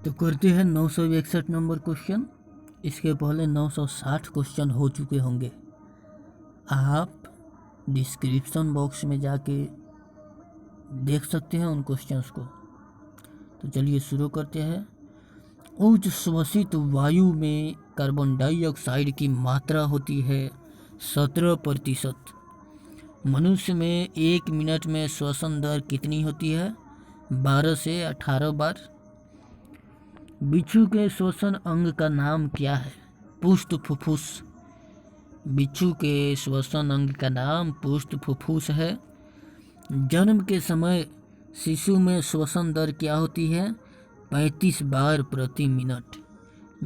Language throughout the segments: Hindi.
तो करते हैं 961 नंबर क्वेश्चन। इसके पहले 960 क्वेश्चन हो चुके होंगे। आप डिस्क्रिप्शन बॉक्स में जाके देख सकते हैं उन क्वेश्चंस को। तो चलिए शुरू करते हैं। उच्च श्वसित वायु में कार्बन डाइऑक्साइड की मात्रा होती है 17%। मनुष्य में 1 मिनट में श्वसन दर कितनी होती है? 12 से 18 बार। बिच्छू के श्वसन अंग का नाम क्या है? पुष्ट फुफ्फुस। बिच्छू के श्वसन अंग का नाम पुष्ट फुफ्फुस है। जन्म के समय शिशु में श्वसन दर क्या होती है? 35 बार प्रति मिनट।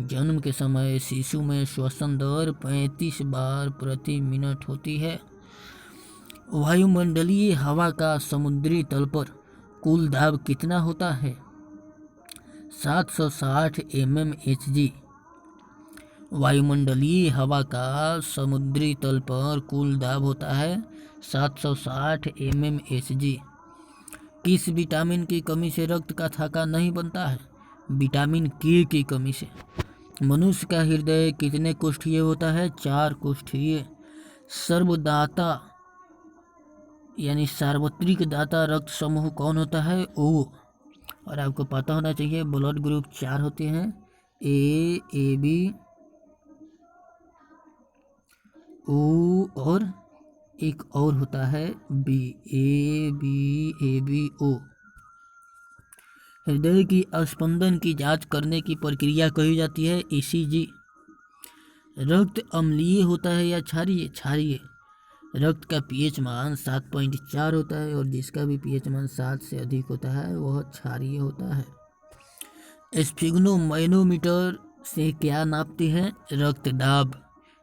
जन्म के समय शिशु में श्वसन दर 35 बार प्रति मिनट होती है। वायुमंडलीय हवा का समुद्री तल पर कुल दाब कितना होता है? 760 mmHg। वायुमंडलीय हवा का समुद्री तल पर कुल दाब होता है 760 mmHg। किस विटामिन की कमी से रक्त का थक्का नहीं बनता है? विटामिन के की कमी से। मनुष्य का हृदय कितने कोष्ठीय होता है? 4 कोष्ठीय। सर्वदाता यानी सार्वत्रिक दाता रक्त समूह कौन होता है? ओ। और आपको पता होना चाहिए ब्लड ग्रुप 4 होते हैं, ए बी, ओ और एक और होता है बी, ए बी ओ। हृदय की स्पंदन की जांच करने की प्रक्रिया कही जाती है ECG। रक्त अम्लीय होता है या क्षारीय? क्षारीय। रक्त का pH मान 7.4 होता है और जिसका भी pH मान 7 से अधिक होता है वह क्षारीय होता है। स्फिग्नोमैनोमीटर से क्या नापते हैं? रक्तदाब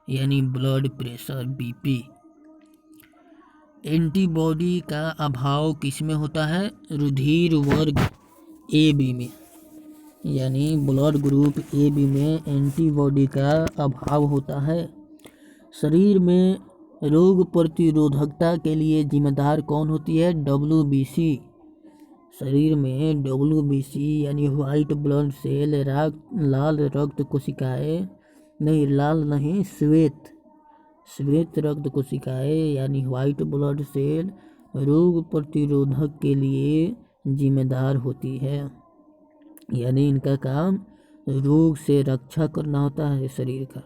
यानी ब्लड प्रेशर BP। एंटीबॉडी का अभाव किसमें होता है? रुधिर वर्ग AB में, यानी ब्लड ग्रुप AB में एंटीबॉडी का अभाव होता है। शरीर में रोग प्रतिरोधकता के लिए जिम्मेदार कौन होती है? WBC। शरीर में WBC यानी व्हाइट ब्लड सेल, लाल रक्त कोशिकाएं नहीं, लाल नहीं, श्वेत रक्त कोशिकाएं यानी व्हाइट ब्लड सेल रोग प्रतिरोधक के लिए जिम्मेदार होती है। यानी इनका काम रोग से रक्षा करना होता है शरीर का।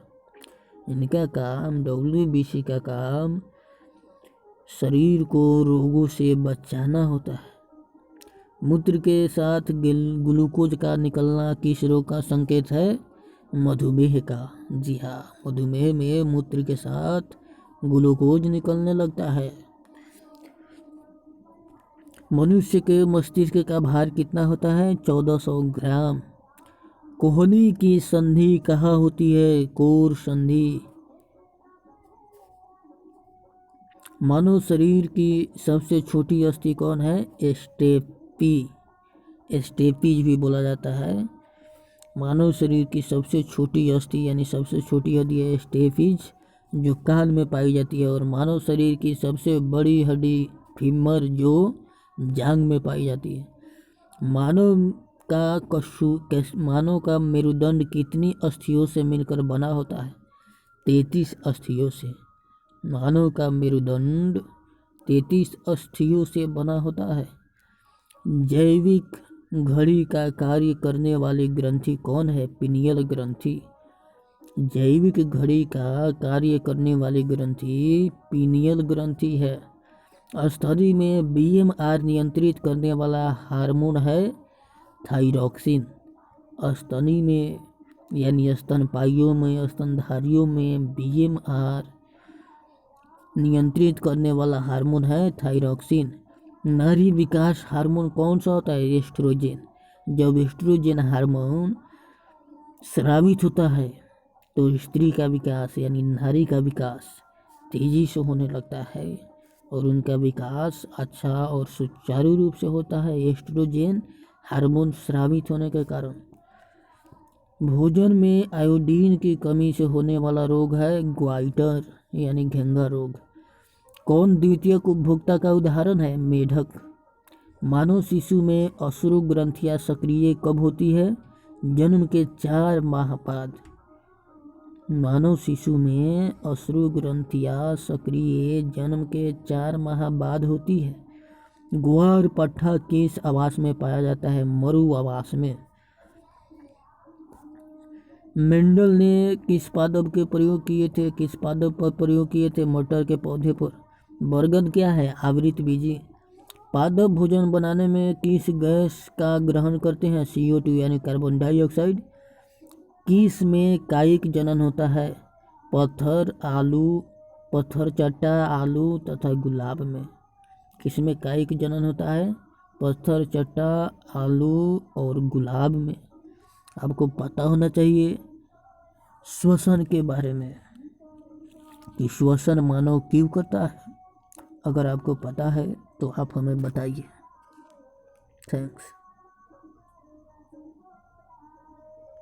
इनका काम WBC का काम शरीर को रोगों से बचाना होता है। मूत्र के साथ ग्लूकोज का निकलना किस रोग का संकेत है? मधुमेह का। जी हाँ, मधुमेह में मूत्र के साथ ग्लूकोज निकलने लगता है। मनुष्य के मस्तिष्क का भार कितना होता है? 1400 ग्राम। कोहनी की संधि कहाँ होती है? कोर संधि। मानव शरीर की सबसे छोटी अस्थि कौन है? स्टेपीज भी बोला जाता है। मानव शरीर की सबसे छोटी अस्थि यानी सबसे छोटी हड्डी है स्टेपीज, जो कान में पाई जाती है। और मानव शरीर की सबसे बड़ी हड्डी फीमर, जो जांघ में पाई जाती है। मानव का मेरुदंड कितनी अस्थियों से मिलकर बना होता है? 33 अस्थियों से। मानव का मेरुदंड 33 अस्थियों से बना होता है। जैविक घड़ी का कार्य करने वाली ग्रंथि कौन है? पिनियल ग्रंथि। जैविक घड़ी का कार्य करने वाली ग्रंथि पिनियल ग्रंथि है। स्तनी में BMR नियंत्रित करने वाला हार्मोन है थायरॉक्सिन। स्तनी में यानी स्तनपाइयों में, स्तनधारियों में BMR नियंत्रित करने वाला हार्मोन है थायरॉक्सिन। नारी विकास हार्मोन कौन सा होता है? एस्ट्रोजन। जब एस्ट्रोजन हार्मोन स्रावित होता है तो स्त्री का विकास यानी नारी का विकास तेजी से होने लगता है और उनका विकास अच्छा और सुचारू रूप से होता है एस्ट्रोजन हार्मोन स्रावित होने के कारण। भोजन में आयोडीन की कमी से होने वाला रोग है ग्वाइटर यानी घेंघा रोग। कौन द्वितीयक उपभोक्ता का उदाहरण है? मेढक। मानव शिशु में अश्रु ग्रंथियां सक्रिय कब होती है? जन्म के 4 माह बाद मानव शिशु में अश्रु ग्रंथियां सक्रिय जन्म के 4 माह बाद होती है। ग्वार पट्टा किस आवास में पाया जाता है? मरु आवास में। मेंडल ने किस पादप के प्रयोग किए थे? किस पादप पर प्रयोग किए थे? मटर के पौधे पर। बरगद क्या है? आवृतबीजी। पादप भोजन बनाने में किस गैस का ग्रहण करते हैं? CO2 यानी कार्बन डाइऑक्साइड। किस में कायिक जनन होता है? पत्थर, आलू, पत्थर चट्टा, आलू तथा गुलाब में। किस में कायिक जनन होता है? पत्थर चट्टा, आलू और गुलाब में। आपको पता होना चाहिए श्वसन के बारे में कि श्वसन मानव क्यों करता है। अगर आपको पता है तो आप हमें बताइए। थैंक्स।